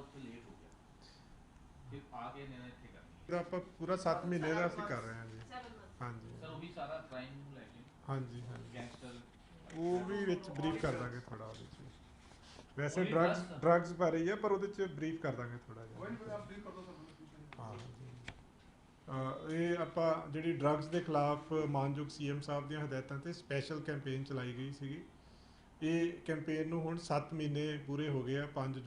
ਉੱਥੇ ਲੇਟ ਹੋ ਗਿਆ, ਫਿਰ ਆ ਕੇ ਇਹਨਾਂ ਨੇ ਇੱਥੇ ਕਰ ਇਹਦਾ ਆਪਾਂ ਪੂਰਾ 7 ਮਹੀਨੇ ਦਾ ਅਸੀਂ ਕਰ ਰਹੇ ਹਾਂ ਜੀ। ਹਾਂਜੀ ਸਰ ਉਹ ਵੀ ਸਾਰਾ ਕ੍ਰਾਈਮ ਨੂੰ ਲੈ ਕੇ ਹਾਂਜੀ ਹਾਂਜੀ ਗੈਂਗਸਟਰ ਉਹ ਵੀ ਵਿੱਚ ਬਰੀਫ ਕਰ ਦਾਂਗੇ ਥੋੜਾ ਉਹਦੇ 'ਚ। ਵੈਸੇ ਉਹੀ ਡਰੱਗਸ ਬਾਰੇ ਹੀ ਆ, ਪਰ ਉਹਦੇ 'ਚ ਬਰੀਫ ਕਰ ਦਾਂਗੇ ਥੋੜਾ ਜਿਹਾ। ਹਾਂ ਜੀ। ਇਹ ਆਪਾਂ ਜਿਹੜੀ ਡਰੱਗਸ ਦੇ ਖਿਲਾਫ ਮਾਨਯੋਗ ਸੀਐਮ ਸਾਹਿਬ ਦੀਆਂ ਹਦਾਇਤਾਂ ਤੇ ਸਪੈਸ਼ਲ ਕੈਂਪੇਨ ਚਲਾਈ ਗਈ ਸੀਗੀ। ਇਹ ਕੈਂਪੇਨ ਨੂੰ ਹੁਣ 7 ਮਹੀਨੇ ਪੂਰੇ ਹੋ ਗਏ ਆ। 5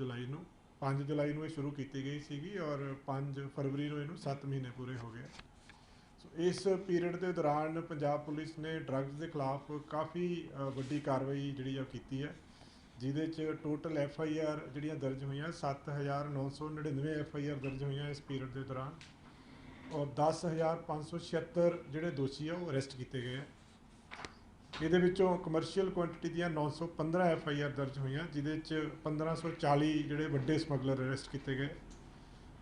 ਜੁਲਾਈ ਨੂੰ ਇਹ ਸ਼ੁਰੂ ਕੀਤੀ ਗਈ ਸੀਗੀ ਔਰ 5 ਫਰਵਰੀ ਨੂੰ ਇਹਨੂੰ 7 ਮਹੀਨੇ ਪੂਰੇ ਹੋ ਗਏ। ਸੋ ਇਸ ਪੀਰੀਅਡ ਦੇ ਦੌਰਾਨ ਪੰਜਾਬ ਪੁਲਿਸ ਨੇ ਡਰੱਗਸ ਦੇ ਖਿਲਾਫ ਕਾਫੀ ਵੱਡੀ ਕਾਰਵਾਈ ਜਿਹੜੀ ਆ ਕੀਤੀ ਹੈ, ਜਿਹਦੇ 'ਚ ਟੋਟਲ FIR ਜਿਹੜੀਆਂ ਦਰਜ ਹੋਈਆਂ 7999 FIR ਦਰਜ ਹੋਈਆਂ ਇਸ ਪੀਰੀਅਡ ਦੇ ਦੌਰਾਨ, ਔਰ 10,576 ਜਿਹੜੇ ਦੋਸ਼ੀ ਆ ਉਹ ਅਰੈਸਟ ਕੀਤੇ ਗਏ ਆ। ਇਹਦੇ ਵਿੱਚੋਂ ਕਮਰਸ਼ੀਅਲ ਕੁਆਂਟੀਟੀ ਦੀਆਂ 915 FIR ਦਰਜ ਹੋਈਆਂ, ਜਿਹਦੇ 'ਚ 1540 ਜਿਹੜੇ ਵੱਡੇ ਸਮਗਲਰ ਅਰੈਸਟ ਕੀਤੇ ਗਏ।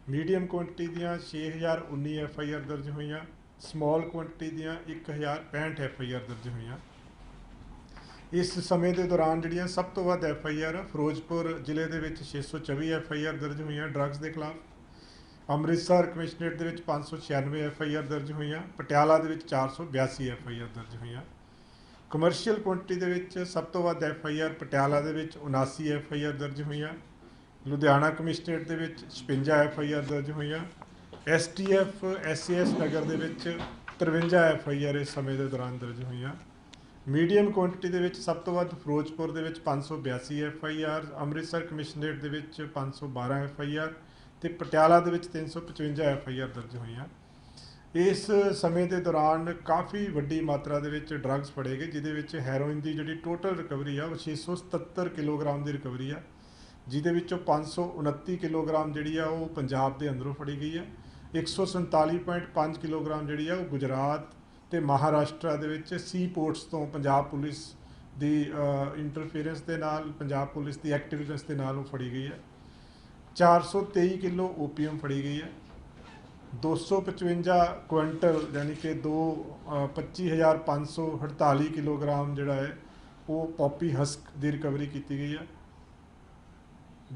ਮੀਡੀਅਮ ਕੁਆਂਟੀਟੀ ਦੀਆਂ 6019 FIR ਦਰਜ ਹੋਈਆਂ, ਸਮਾਲ ਕੁਆਂਟੀਟੀ ਦੀਆਂ 1065 FIR ਦਰਜ ਹੋਈਆਂ। ਇਸ ਸਮੇਂ ਦੇ ਦੌਰਾਨ ਜਿਹੜੀਆਂ ਸਭ ਤੋਂ ਵੱਧ FIR ਫਿਰੋਜ਼ਪੁਰ ਜ਼ਿਲ੍ਹੇ ਦੇ ਵਿੱਚ 624 FIR ਦਰਜ ਹੋਈਆਂ ਡਰੱਗਸ ਦੇ ਖਿਲਾਫ, ਅੰਮ੍ਰਿਤਸਰ ਕਮਿਸ਼ਨਰੇਟ ਦੇ ਵਿੱਚ 596 FIR ਦਰਜ ਹੋਈਆਂ, ਪਟਿਆਲਾ ਦੇ ਵਿੱਚ 482 FIR ਦਰਜ ਹੋਈਆਂ। ਕਮਰਸ਼ੀਅਲ ਕੁਆਂਟੀਟੀ ਦੇ ਵਿੱਚ ਸਭ ਤੋਂ ਵੱਧ FIR ਪਟਿਆਲਾ ਦੇ ਵਿੱਚ 79 FIR ਦਰਜ ਹੋਈਆਂ, ਲੁਧਿਆਣਾ ਕਮਿਸ਼ਨਰੇਟ ਦੇ ਵਿੱਚ 56 FIR ਦਰਜ ਹੋਈਆਂ, STF SAS ਨਗਰ ਦੇ ਵਿੱਚ 53 FIR ਇਸ ਸਮੇਂ ਦੇ ਦੌਰਾਨ ਦਰਜ ਹੋਈਆਂ। ਮੀਡੀਅਮ ਕੁਆਂਟੀਟੀ ਦੇ ਵਿੱਚ ਸਭ ਤੋਂ ਵੱਧ ਫਿਰੋਜ਼ਪੁਰ ਦੇ ਵਿੱਚ 582 FIR, ਅੰਮ੍ਰਿਤਸਰ ਕਮਿਸ਼ਨਰੇਟ ਦੇ ਵਿੱਚ 512 FIR ਤੇ ਪਟਿਆਲਾ ਦੇ ਵਿੱਚ 355 FIR ਦਰਜ ਹੋਈਆਂ। ਇਸ ਸਮੇਂ ਦੇ ਦੌਰਾਨ ਕਾਫੀ ਵੱਡੀ ਮਾਤਰਾ ਦੇ ਵਿੱਚ ਡਰੱਗਸ ਫੜੇ ਗਏ, ਜਿਹਦੇ ਵਿੱਚ ਹੈਰੋਇਨ ਦੀ ਜਿਹੜੀ ਟੋਟਲ ਰਿਕਵਰੀ ਆ ਉਹ 677 ਕਿਲੋਗ੍ਰਾਮ ਦੀ ਰਿਕਵਰੀ ਆ, ਜਿਹਦੇ ਵਿੱਚੋਂ 529 ਕਿਲੋਗ੍ਰਾਮ ਜਿਹੜੀ ਆ ਉਹ ਪੰਜਾਬ ਦੇ ਅੰਦਰੋਂ ਫੜੀ ਗਈ ਹੈ। 147.5 ਕਿਲੋਗ੍ਰਾਮ ਜਿਹੜੀ ਆ ਉਹ ਗੁਜਰਾਤ ਤੇ ਮਹਾਰਾਸ਼ਟਰ ਦੇ ਵਿੱਚ ਸੀ ਪੋਰਟਸ ਤੋਂ ਪੰਜਾਬ ਪੁਲਿਸ ਦੀ ਇੰਟਰਫੇਰੈਂਸ ਦੇ ਨਾਲ, ਪੰਜਾਬ ਪੁਲਿਸ ਦੀ ਐਕਟੀਵਿਟੀਜ਼ ਦੇ ਨਾਲ ਉਹ ਫੜੀ ਗਈ ਹੈ। 423 ਕਿਲੋ ਓਪੀਅਮ ਫੜੀ ਗਈ ਹੈ। 255 ਕੁਇੰਟਲ ਯਾਨੀ ਕਿ 25,548 ਕਿਲੋਗ੍ਰਾਮ ਜਿਹੜਾ ਹੈ ਉਹ ਪੌਪੀ ਹਸਕ ਦੀ ਰਿਕਵਰੀ ਕੀਤੀ ਗਈ ਹੈ।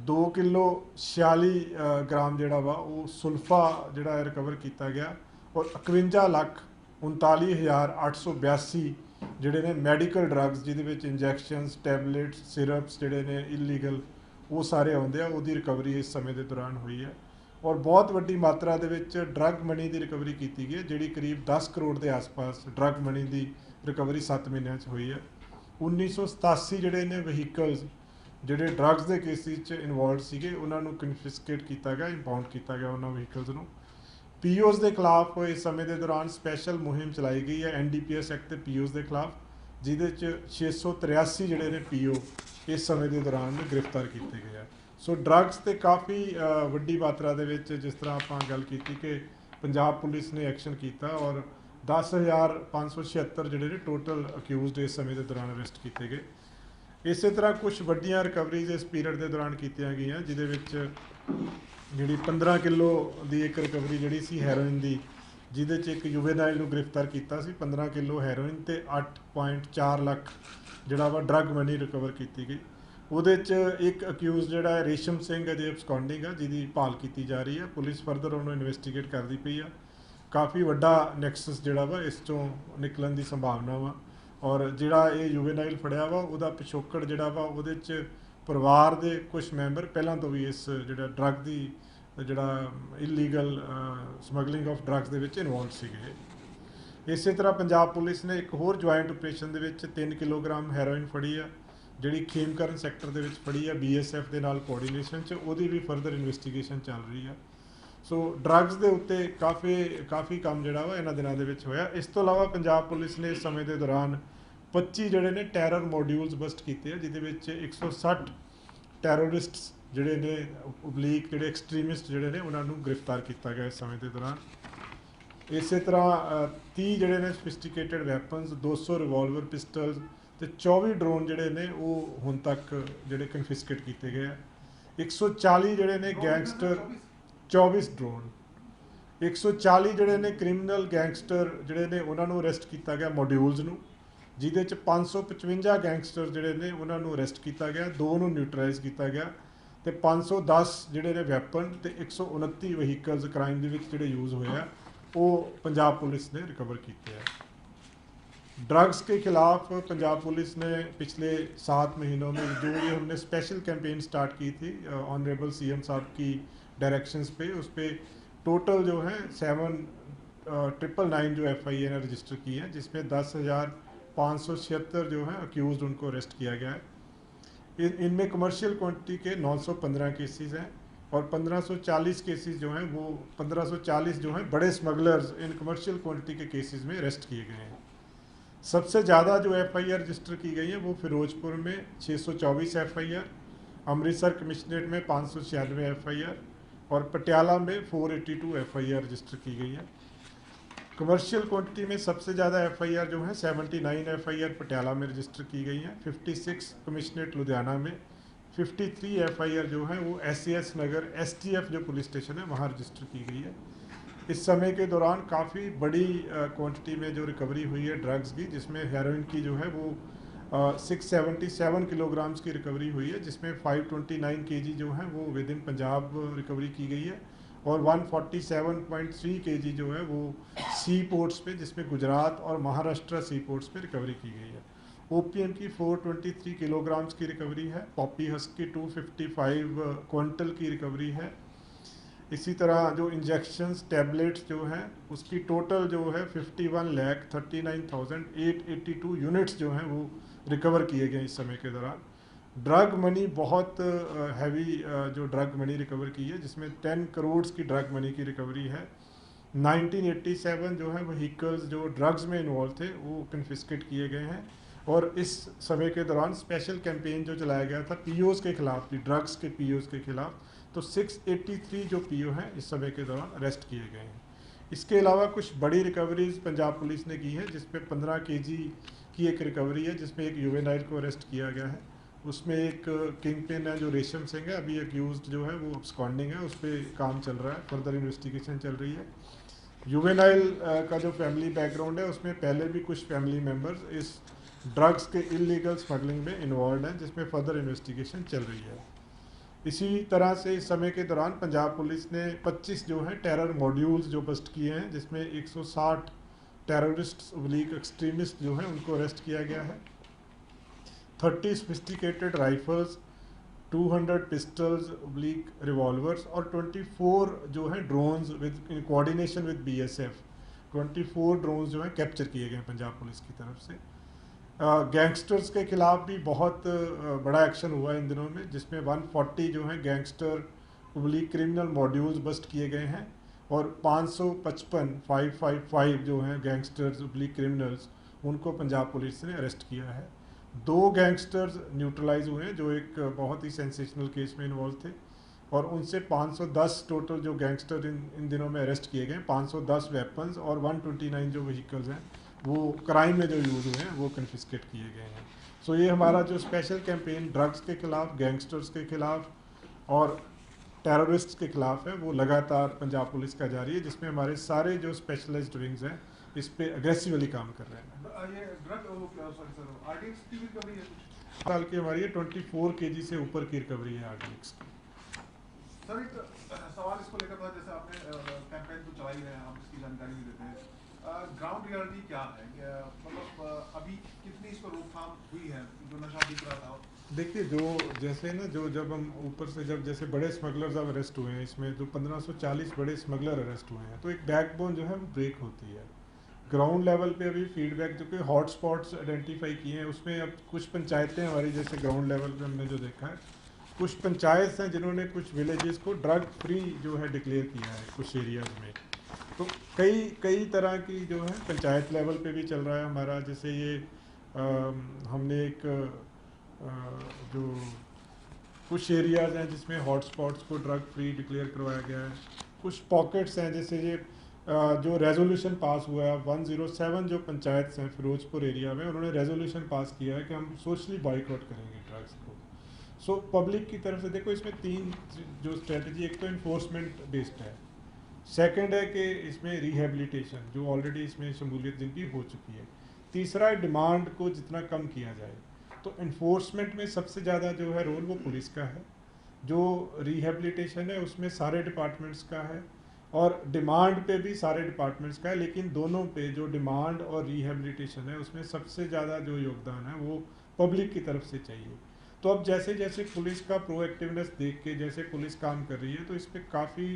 2 ਕਿਲੋ 46 ਗ੍ਰਾਮ ਜਿਹੜਾ ਵਾ ਉਹ ਸੁਲਫਾ ਜਿਹੜਾ ਹੈ ਰਿਕਵਰ ਕੀਤਾ ਗਿਆ, ਔਰ 51,39,882 ਜਿਹੜੇ ਨੇ ਮੈਡੀਕਲ ਡਰੱਗਸ, ਜਿਹਦੇ ਵਿੱਚ ਇੰਜੈਕਸ਼ਨਸ, ਟੈਬਲੇਟਸ, ਸਿਰਪਸ ਜਿਹੜੇ ਨੇ ਇਲੀਗਲ ਉਹ ਸਾਰੇ ਆਉਂਦੇ ਆ, ਉਹਦੀ ਰਿਕਵਰੀ ਇਸ ਸਮੇਂ ਦੇ ਦੌਰਾਨ ਹੋਈ ਹੈ। ਔਰ ਬਹੁਤ ਵੱਡੀ ਮਾਤਰਾ ਦੇ ਵਿੱਚ ਡਰੱਗ ਮਨੀ ਦੀ ਰਿਕਵਰੀ ਕੀਤੀ ਗਈ ਹੈ, ਜਿਹੜੀ ਕਰੀਬ 10 ਕਰੋੜ ਦੇ ਆਸ-ਪਾਸ ਡਰੱਗ ਮਨੀ ਦੀ ਰਿਕਵਰੀ 7 ਮਹੀਨਿਆਂ 'ਚ ਹੋਈ ਹੈ। 1987 ਜਿਹੜੇ ਨੇ ਵਹੀਕਲਸ ਜਿਹੜੇ ਡਰੱਗਸ ਦੇ ਕੇਸਿਸ 'ਚ ਇਨਵੋਲਵਡ ਸੀਗੇ ਉਹਨਾਂ ਨੂੰ ਕਨਫਿਸਕੇਟ ਕੀਤਾ ਗਿਆ, ਇੰਪਾਊਂਡ ਕੀਤਾ ਗਿਆ ਉਹਨਾਂ ਵਹੀਕਲਸ ਨੂੰ। POs ਦੇ ਖਿਲਾਫ ਇਸ ਸਮੇਂ ਦੇ ਦੌਰਾਨ ਸਪੈਸ਼ਲ ਮੁਹਿੰਮ ਚਲਾਈ ਗਈ ਹੈ NDPS ਐਕਟ ਤੇ POs ਦੇ ਖਿਲਾਫ, ਜਿਹਦੇ 'ਚ 683 ਜਿਹੜੇ ਨੇ PO ਇਸ ਸਮੇਂ ਦੇ ਦੌਰਾਨ ਗ੍ਰਿਫਤਾਰ ਕੀਤੇ ਗਏ ਆ। ਸੋ ਡਰੱਗਸ ਤੇ ਕਾਫੀ ਵੱਡੀ ਮਾਤਰਾ ਦੇ ਵਿੱਚ, ਜਿਸ ਤਰ੍ਹਾਂ ਆਪਾਂ ਗੱਲ ਕੀਤੀ ਕਿ ਪੰਜਾਬ ਪੁਲਿਸ ਨੇ ਐਕਸ਼ਨ ਕੀਤਾ ਔਰ 10,576 ਜਿਹੜੇ ਨੇ ਟੋਟਲ ਅਕਿਊਜ਼ਡ ਇਸ ਸਮੇਂ ਦੇ ਦੌਰਾਨ ਅਰੈਸਟ ਕੀਤੇ ਗਏ। ਇਸੇ ਤਰ੍ਹਾਂ ਕੁਝ ਵੱਡੀਆਂ ਰਿਕਵਰੀਜ਼ ਇਸ ਪੀਰੀਅਡ ਦੇ ਦੌਰਾਨ ਕੀਤੀਆਂ ਗਈਆਂ, ਜਿਹਦੇ ਵਿੱਚ ਜਿਹੜੀ 15 ਕਿਲੋ ਦੀ ਇੱਕ ਰਿਕਵਰੀ ਜਿਹੜੀ ਸੀ ਹੈਰੋਇਨ ਦੀ, ਜਿਹਦੇ 'ਚ ਇੱਕ ਯੂਵੇਨਾਈਲ ਨੂੰ ਗ੍ਰਿਫਤਾਰ ਕੀਤਾ ਸੀ। 15 ਕਿਲੋ ਹੈਰੋਇਨ ਤੇ 8.4 ਲੱਖ ਜਿਹੜਾ ਵਾ ਡਰੱਗ ਮਨੀ ਰਿਕਵਰ ਕੀਤੀ ਗਈ। ਉਹਦੇ 'ਚ ਇੱਕ ਅਕਿਊਜ਼ ਜਿਹੜਾ ਹੈ ਰੇਸ਼ਮ ਸਿੰਘ ਅਜੇ ਅਬਸਕੌਂਡਿੰਗ ਆ, ਜਿਹਦੀ ਭਾਲ ਕੀਤੀ ਜਾ ਰਹੀ ਹੈ। ਪੁਲਿਸ ਫਰਦਰ ਉਹਨੂੰ ਇਨਵੈਸਟੀਗੇਟ ਕਰਦੀ ਪਈ ਆ। ਕਾਫੀ ਵੱਡਾ ਨੈਕਸਸ ਜਿਹੜਾ ਵਾ ਇਸ 'ਚੋਂ ਨਿਕਲਣ ਦੀ ਸੰਭਾਵਨਾ ਵਾ, ਔਰ ਜਿਹੜਾ ਇਹ ਯੂਵੇਨਾਈਲ ਫੜਿਆ ਵਾ ਉਹਦਾ ਪਿਛੋਕੜ ਜਿਹੜਾ ਵਾ ਉਹਦੇ 'ਚ ਪਰਿਵਾਰ ਦੇ ਕੁਝ ਮੈਂਬਰ ਪਹਿਲਾਂ ਤੋਂ ਵੀ ਇਸ ਜਿਹੜਾ ਡਰੱਗ ਦੀ ਜਿਹੜਾ ਇਲੀਗਲ ਸਮਗਲਿੰਗ ਆਫ ਡਰੱਗਸ ਦੇ ਵਿੱਚ ਇਨਵੋਲਵ ਸੀਗੇ। ਇਸੇ ਤਰ੍ਹਾਂ ਪੰਜਾਬ ਪੁਲਿਸ ਨੇ ਇੱਕ ਹੋਰ ਜੁਆਇੰਟ ਆਪਰੇਸ਼ਨ ਦੇ ਵਿੱਚ 3 ਕਿਲੋਗ੍ਰਾਮ ਹੈਰੋਇਨ ਫੜੀ ਆ, ਜਿਹੜੀ ਖੇਮਕਰਨ ਸੈਕਟਰ ਦੇ ਵਿੱਚ ਫੜੀ ਆ BSF ਦੇ ਨਾਲ ਕੋਆਰਡੀਨੇਸ਼ਨ 'ਚ, ਉਹਦੀ ਵੀ ਫਰਦਰ ਇਨਵੈਸਟੀਗੇਸ਼ਨ ਚੱਲ ਰਹੀ ਆ। ਸੋ ਡਰੱਗਸ ਦੇ ਉੱਤੇ ਕਾਫੀ ਕੰਮ ਜਿਹੜਾ ਵਾ ਇਹਨਾਂ ਦਿਨਾਂ ਦੇ ਵਿੱਚ ਹੋਇਆ। ਇਸ ਤੋਂ ਇਲਾਵਾ ਪੰਜਾਬ ਪੁਲਿਸ ਨੇ ਇਸ ਸਮੇਂ ਦੇ ਦੌਰਾਨ 25 ਜਿਹੜੇ ਨੇ ਟੈਰਰ ਮੋਡਿਊਲਸ ਬਸਟ ਕੀਤੇ ਆ, ਜਿਹਦੇ ਵਿੱਚ 160 ਟੈਰਰਿਸਟਸ ਜਿਹੜੇ ਨੇ ਓਬਲੀਕ ਜਿਹੜੇ ਐਕਸਟ੍ਰੀਮਿਸਟ ਜਿਹੜੇ ਨੇ ਉਹਨਾਂ ਨੂੰ ਗ੍ਰਿਫਤਾਰ ਕੀਤਾ ਗਿਆ ਇਸ ਸਮੇਂ ਦੇ ਦੌਰਾਨ। ਇਸੇ ਤਰ੍ਹਾਂ 30 ਜਿਹੜੇ ਨੇ ਸਫਿਸਟੀਕੇਟਡ ਵੈਪਨਸ, 200 ਰਿਵਾਲਵਰ ਪਿਸਟਲਸ ਤੇ 24 ਡਰੋਨ ਜਿਹੜੇ ਨੇ ਉਹ ਹੁਣ ਤੱਕ ਜਿਹੜੇ ਕਨਫਿਸਕੇਟ ਕੀਤੇ ਗਏ ਆ। 140 ਜਿਹੜੇ ਨੇ ਗੈਂਗਸਟਰ, 24 ਡਰੋਨ, 140 ਜਿਹੜੇ ਨੇ ਕ੍ਰਿਮੀਨਲ ਗੈਂਗਸਟਰ ਜਿਹੜੇ ਨੇ ਉਹਨਾਂ ਨੂੰ ਅਰੈਸਟ ਕੀਤਾ ਗਿਆ ਮੋਡਿਊਲਸ ਨੂੰ, ਜਿਹਦੇ 'ਚ 555 ਗੈਂਗਸਟਰ ਜਿਹੜੇ ਨੇ ਉਹਨਾਂ ਨੂੰ ਅਰੈਸਟ ਕੀਤਾ ਗਿਆ, 2 ਨੂੰ ਨਿਊਟਰਲਾਈਜ਼ ਕੀਤਾ ਗਿਆ ਤੇ 510 ਜਿਹੜੇ ਨੇ ਵੈਪਨ ਤੇ 129 ਵਹੀਕਲਸ ਕ੍ਰਾਈਮ ਦੇ ਵਿੱਚ ਜਿਹੜੇ ਯੂਜ਼ ਹੋਏ ਆ ਉਹ पंजाब पुलिस ने रिकवर किए हैं। ड्रग्स के खिलाफ पंजाब पुलिस ने पिछले 7 महीनों में जो ये हमने स्पेशल कैंपेन स्टार्ट की थी ऑनरेबल सीएम साहब की डायरेक्शंस पे, उस पर टोटल जो है 7,999 जो FIA ने रजिस्टर की है, जिसमें 10,576 जो है अक्यूज़ उनको अरेस्ट किया गया है। इनमें कमर्शियल क्वांटिटी के 915 केसेस हैं और 1540 केसेस जो हैं वो 1540 जो हैं बड़े स्मगलर्स इन कमर्शियल क्वांटिटी के केसेस में अरेस्ट किए गए हैं। सबसे ज़्यादा जो FIR रजिस्टर की गई है वो फिरोजपुर में 624 FIR, अमृतसर कमिश्नरेट में 596 FIR और पटियाला में 482 FIR रजिस्टर की गई है। कमर्शियल क्वांटिटी में सबसे ज़्यादा FIR जो है 79 FIR पटियाला में रजिस्टर की गई हैं, 56 कमिश्नरेट लुधियाना में, 53 FIR जो है वो SAS नगर STF जो पुलिस स्टेशन है वहाँ रजिस्टर की गई है। इस समय के दौरान काफ़ी बड़ी क्वांटिटी में जो रिकवरी हुई है ड्रग्स की, जिसमें हेरोइन की जो है वो 677 किलोग्राम्स की रिकवरी हुई है, जिसमें 529 kg जो है वो विद इन पंजाब रिकवरी की गई है और 147.3 kg जो है वो सी पोर्ट्स पे, जिसमें गुजरात और महाराष्ट्र सी पोर्ट्स पे रिकवरी की गई है। ओपीएम की 423 किलोग्राम्स की रिकवरी है, पॉपी हस्क की 255 क्विंटल की रिकवरी है। इसी तरह जो इंजेक्शंस टैबलेट्स जो हैं उसकी टोटल जो है 51,39,882 यूनिट्स जो हैं वो रिकवर किए गए इस समय के दौरान। ड्रग मनी बहुत हैवी जो ड्रग मनी रिकवर की है, जिसमें 10 करोड़ की ड्रग मनी की रिकवरी है। 1987 जो है व्हीकल्स जो ड्रग्स में इन्वॉल्व थे वो कन्फिस्केट किए गए हैं और इस समय के दौरान स्पेशल कैंपेन जो चलाया गया था POs के खिलाफ भी, ड्रग्स के POs के खिलाफ, तो 683 जो PO हैं इस समय के दौरान अरेस्ट किए गए हैं। इसके अलावा कुछ बड़ी रिकवरीज पंजाब पुलिस ने की है, जिसमें 15 kg की एक रिकवरी है, जिसमें एक जुवेनाइल को अरेस्ट किया गया है। उसमें एक किंग पिन है जो रेशम सिंह है, अभी एक्यूज्ड जो है वो अब्सकॉन्डिंग है, उस पर काम चल रहा है, फर्दर इन्वेस्टिगेशन चल रही है। जुवेनाइल का जो फैमिली बैकग्राउंड है उसमें पहले भी कुछ फैमिली मेम्बर्स इस ड्रग्स के इलीगल स्मगलिंग में इन्वॉल्व हैं, जिसमें फर्दर इन्वेस्टिगेशन चल रही है। इसी तरह से इस समय के दौरान पंजाब पुलिस ने 25 जो है टेरर मॉड्यूल्स जो बस्ट किए हैं, जिसमें 160 टेररिस्ट ओब्लिक एक्सट्रीमिस्ट जो हैं उनको अरेस्ट किया गया है। 30 sophisticated rifles, 200 pistols oblique revolvers और 24 जो है drones with in coordination with BSF 24 drones जो हैं कैप्चर किए गए पंजाब पुलिस की तरफ से। गैंगस्टर्स के खिलाफ भी बहुत बड़ा एक्शन हुआ है इन दिनों में, जिसमें 140 जो है gangster oblique criminal modules bust किए गए हैं और 555 जो हैं गैंगस्टर्स ओब्लिक क्रिमिनल्स उनको पंजाब पुलिस ने अरेस्ट किया है। 2 गैंगस्टर्स न्यूट्रलाइज हुए हैं जो एक बहुत ही सेंसेशनल केस में इन्वॉल्व थे और उनसे 510 टोटल जो गैंगस्टर इन दिनों में अरेस्ट किए गए, 510 वेपन्स और 129 जो व्हीकल्स हैं वो क्राइम में जो यूज़ हुए हैं वो कन्फिस्केट किए गए हैं। सो ये हमारा जो स्पेशल कैंपेन ड्रग्स के खिलाफ, गैंगस्टर्स के खिलाफ और टेररिस्ट के खिलाफ है वो लगातार पंजाब पुलिस का जारी है, जिसमें हमारे सारे जो स्पेशलाइज्ड विंग्स हैं इस पे अग्रेसिवली काम कर रहे हैं। ये ड्रग RDX की भी रिकवरी है कुछ? साल की हमारी 24 kg से ऊपर की रिकवरी है RDX की। सर एक सवाल इसको लेकर था, जैसे आपने कैंपेन तो चलाई है, हम इसकी जानकारी भी देते हैं, ग्राउंड रियलिटी क्या है, मतलब अभी कितनी इस पर रोकथाम हुई है जो नशा बिक रहा था? देखिए जो जैसे ना जो जब हम ऊपर से जब जैसे बड़े स्मगलर्स अब अरेस्ट हुए हैं, इसमें जो 1540 बड़े स्मगलर अरेस्ट हुए हैं, तो एक बैकबोन जो है वो ब्रेक होती है। ग्राउंड लेवल पे अभी फीडबैक जो कि हॉट स्पॉट्स आइडेंटिफाई किए हैं उसमें अब कुछ पंचायतें हमारी जैसे ग्राउंड लेवल पे हमने जो देखा है, कुछ पंचायत हैं जिन्होंने कुछ विलेजेस को ड्रग फ्री जो है डिक्लेयर किया है कुछ एरियाज में। तो कई तरह की जो है पंचायत लेवल पे भी चल रहा है हमारा, जैसे ये हमने एक जो कुछ एरियाज़ हैं जिसमें हॉट स्पॉट्स को ड्रग फ्री डिक्लेयर करवाया गया है। कुछ पॉकेट्स हैं, जैसे ये जो रेजोल्यूशन पास हुआ है 107 जो पंचायत हैं फिरोजपुर एरिया में, उन्होंने रेजोल्यूशन पास किया है कि हम सोशली बॉयकॉट करेंगे ड्रग्स को। सो पब्लिक की तरफ से देखो इसमें 3 जो स्ट्रेटजी, एक तो इन्फोर्समेंट बेस्ड है, सेकंड है कि इसमें रिहेबिलिटेशन जो ऑलरेडी इसमें शमूलियत जिनकी हो चुकी है, तीसरा है डिमांड को जितना कम किया जाए। तो इन्फोर्समेंट में सबसे ज़्यादा जो है रोल वो पुलिस का है, जो रिहेबिलिटेशन है उसमें सारे डिपार्टमेंट्स का है और डिमांड पे भी सारे डिपार्टमेंट्स का है, लेकिन दोनों पे जो डिमांड और रिहेबिलिटेशन है उसमें सबसे ज़्यादा जो योगदान है वो पब्लिक की तरफ से चाहिए। तो अब जैसे जैसे पुलिस का प्रोएक्टिवनेस देख के जैसे पुलिस काम कर रही है तो इस पर काफ़ी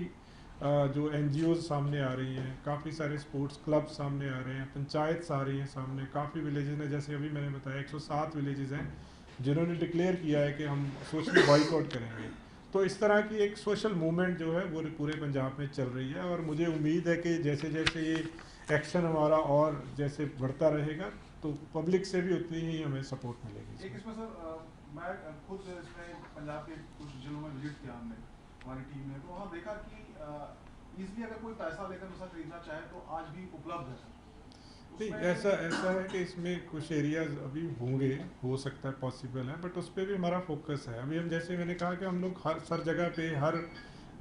जो NGOs सामने आ रही हैं, काफ़ी सारे स्पोर्ट्स क्लब सामने आ रहे हैं, पंचायत आ रही हैं सामने, काफ़ी विलेजेस हैं, जैसे अभी मैंने बताया 107 विलेजेस हैं जिन्होंने डिक्लेयर किया है कि हम सोशल बॉयकॉट करेंगे। तो इस तरह की एक सोशल मूवमेंट जो है वो पूरे पंजाब में चल रही है और मुझे उम्मीद है कि जैसे जैसे ये एक्शन हमारा और जैसे बढ़ता रहेगा तो पब्लिक से भी उतनी ही हमें सपोर्ट मिलेगी। एक इसमें सर मैं खुद इसमें पंजाब के कुछ जिलों में विजिट किया हमने हमारी टीम ने, तो वहाँ देखा कि इजीली अगर कोई पैसा लेकर नशा खरीदना चाहे तो आज भी उपलब्ध है सर। नहीं, ऐसा है कि इसमें कुछ एरियाज अभी होंगे, हो सकता है पॉसिबल है, बट उस पर भी हमारा फोकस है। अभी हम जैसे मैंने कहा कि हम लोग हर जगह पे हर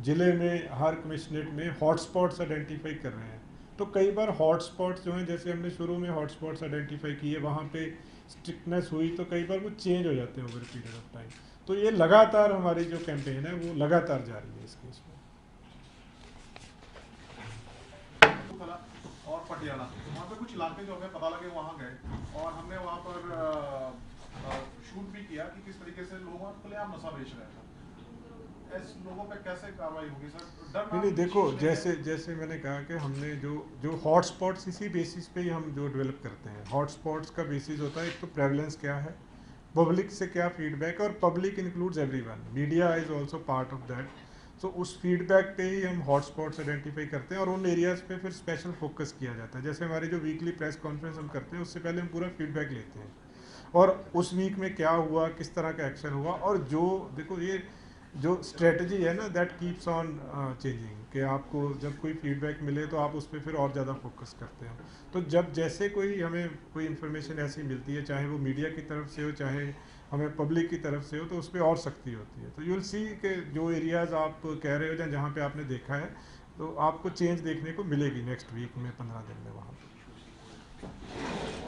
ज़िले में हर कमिश्नरेट में हॉटस्पॉट्स आइडेंटिफाई कर रहे हैं। तो कई बार हॉटस्पॉट्स जो हैं, जैसे हमने शुरू में हॉटस्पॉट्स आइडेंटिफाई किए, वहाँ पे स्ट्रिक्टनेस हुई तो कई बार वो चेंज हो जाते हैं ओवर पीरियड ऑफ टाइम। तो ये लगातार हमारी जो कैंपेन है वो लगातार जारी है इस केस में। और पटियाला वहाँ पे कुछ इलाके जो हमें पता लगे वहाँ गए और हमने वहाँ पर शूट भी किया कि किस तरीके से लोग वहाँ खुलेआम नशा बेच रहे थे। ऐसे लोगों पे कैसे कार्रवाई होगी सर? नहीं, देखो जैसे मैंने कहा कि हमने जो हॉटस्पॉट्स इसी बेसिस पे ही हम जो डेवलप करते हैं। हॉटस्पॉट्स का बेसिस होता है एक तो प्रेवलेंस क्या है, पब्लिक से क्या फीडबैक, और public includes everyone, media is also part of that. तो उस फीडबैक पे ही हम हॉटस्पॉट्स आइडेंटिफाई करते हैं और उन एरियाज़ पे फिर स्पेशल फोकस किया जाता है। जैसे हमारी जो वीकली प्रेस कॉन्फ्रेंस हम करते हैं उससे पहले हम पूरा फीडबैक लेते हैं और उस वीक में क्या हुआ, किस तरह का एक्शन हुआ, और जो देखो ये जो स्ट्रेटजी है ना दैट कीप्स ऑन चेंजिंग, कि आपको जब कोई फीडबैक मिले तो आप उस पर फिर और ज़्यादा फोकस करते हैं। तो जब जैसे हमें कोई इन्फॉर्मेशन ऐसी मिलती है, चाहे वो मीडिया की तरफ से हो चाहे हमें पब्लिक की तरफ से हो, तो उस पर और सख्ती होती है। तो यू विल सी कि जो एरियाज़ आप कह रहे हो या जहाँ पे आपने देखा है, तो आपको चेंज देखने को मिलेगी नेक्स्ट वीक में 15 दिन में वहाँ पर।